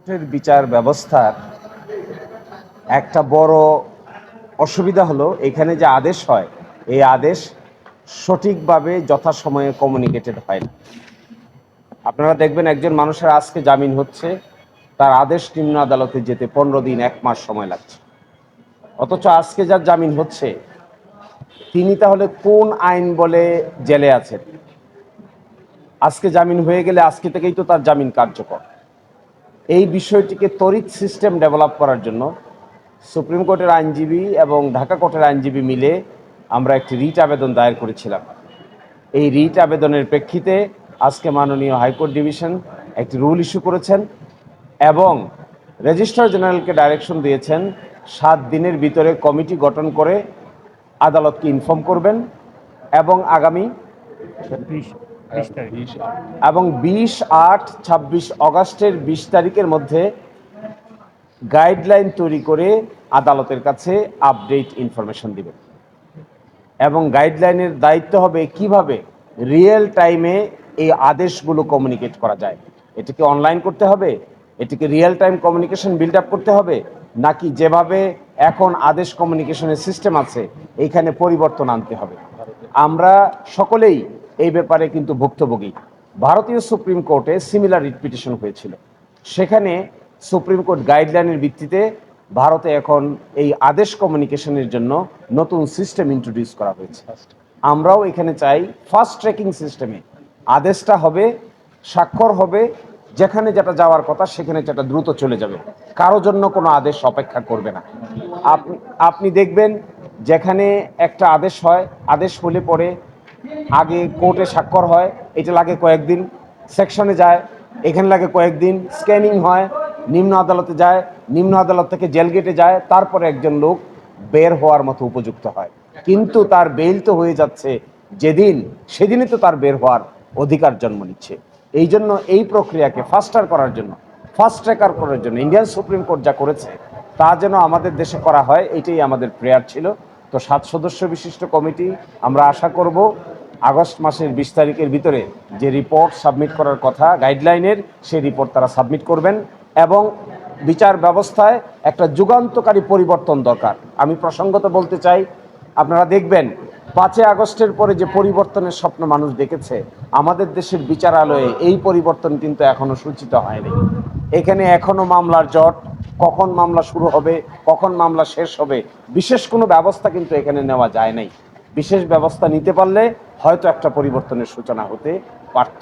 কোর্টের বিচার ব্যবস্থার একটা বড় অসুবিধা হলো এখানে যে আদেশ হয় এই আদেশ সঠিকভাবে যথাসময়ে কমিউনিকেটেড হয় না। আপনারা দেখবেন একজন মানুষের আজকে জামিন হচ্ছে, তার আদেশ নিম্ন আদালতে যেতে 15 দিন 1 মাস সময় লাগছে। অথচ আজকে যার জামিন হচ্ছে তিনি তাহলে কোন আইন বলে জেলে আছেন? আজকে জামিন হয়ে গেলে আজকে থেকেই তো তার জামিন কার্যকর। এই বিষয়টিকে তড়িৎ সিস্টেম ডেভেলপ করার জন্য সুপ্রিম কোর্টের আইনজীবী এবং ঢাকা কোর্টের আইনজীবী মিলে আমরা একটি রিট আবেদন দায়ের করেছিলাম। এই রিট আবেদনের প্রেক্ষিতে আজকে মাননীয় হাইকোর্ট ডিভিশন একটি রুল ইস্যু করেছেন এবং রেজিস্ট্রার জেনারেলকে ডাইরেকশন দিয়েছেন 7 দিনের ভিতরে কমিটি গঠন করে আদালতকে ইনফর্ম করবেন এবং আগামী 20-26 অগাস্টের 20 তারিখের মধ্যে গাইডলাইন তৈরি করে আদালতের কাছে আপডেট ইনফরমেশন দিবেন এবং গাইডলাইনের দায়িত্ব হবে কিভাবে রিয়েল টাইমে এই আদেশগুলো কমিউনিকেট করা যায়। এটাকে অনলাইন করতে হবে, এটাকে real time communication build up করতে হবে, নাকি যেভাবে এখন আদেশ কমিউনিকেশনের সিস্টেম আছে এইখানে পরিবর্তন আনতে হবে। আমরা সকলেই এই ব্যাপারে কিন্তু ভুক্তভোগী। ভারতীয় সুপ্রিম কোর্টে সিমিলার রিট পিটিশন হয়েছিল, সেখানে সুপ্রিম কোর্ট গাইডলাইনের ভিত্তিতে ভারতে এখন এই আদেশ কমিউনিকেশনের জন্য নতুন সিস্টেম ইন্ট্রোডিউস করা হয়েছে। আমরাও এখানে চাই ফাস্ট ট্র্যাকিং সিস্টেমে আদেশটা হবে, স্বাক্ষর হবে, যেখানে যেটা যাওয়ার কথা সেখানে যেটা দ্রুত চলে যাবে, কারো জন্য কোনো আদেশ অপেক্ষা করবে না। আপনি দেখবেন যেখানে একটা আদেশ হয়, আদেশ হলে পরে আগে কোর্টে স্বাক্ষর হয়, এটা লাগে কয়েকদিন, সেকশনে যায় এখানে লাগে কয়েকদিন, স্ক্যানিং হয়, নিম্ন আদালতে যায়, নিম্ন আদালত থেকে জেল গেটে যায়, তারপরে একজন লোক বের হওয়ার মতো উপযুক্ত হয়। কিন্তু তার বেইল তো হয়ে যাচ্ছে যেদিন, সেদিনই তো তার বের হওয়ার অধিকার জন্ম নিচ্ছে। এই জন্য এই প্রক্রিয়াকে ফাস্টার করার জন্য, ফাস্ট ট্র্যাকার করার জন্য ইন্ডিয়ান সুপ্রিম কোর্ট যা করেছে তা যেন আমাদের দেশে করা হয়, এটাই আমাদের প্রেয়ার ছিল। তো 7 সদস্য বিশিষ্ট কমিটি, আমরা আশা করব আগস্ট মাসের 20 তারিখের ভিতরে যে রিপোর্ট সাবমিট করার কথা গাইডলাইনের, সেই রিপোর্ট তারা সাবমিট করবেন এবং বিচার ব্যবস্থায় একটা যুগান্তকারী পরিবর্তন দরকার। আমি প্রসঙ্গত বলতে চাই, আপনারা দেখবেন 5 আগস্টের পরে যে পরিবর্তনের স্বপ্ন মানুষ দেখেছে, আমাদের দেশের বিচারালয়ে এই পরিবর্তন কিন্তু এখনো সূচিত হয়নি। এখানে এখনো মামলার জট, কখন মামলা শুরু হবে, কখন মামলা শেষ হবে, বিশেষ কোনো ব্যবস্থা কিন্তু এখানে নেওয়া যায় নাই। বিশেষ ব্যবস্থা নিতে পারলে হয়তো একটা পরিবর্তনের সূচনা হতে পারত।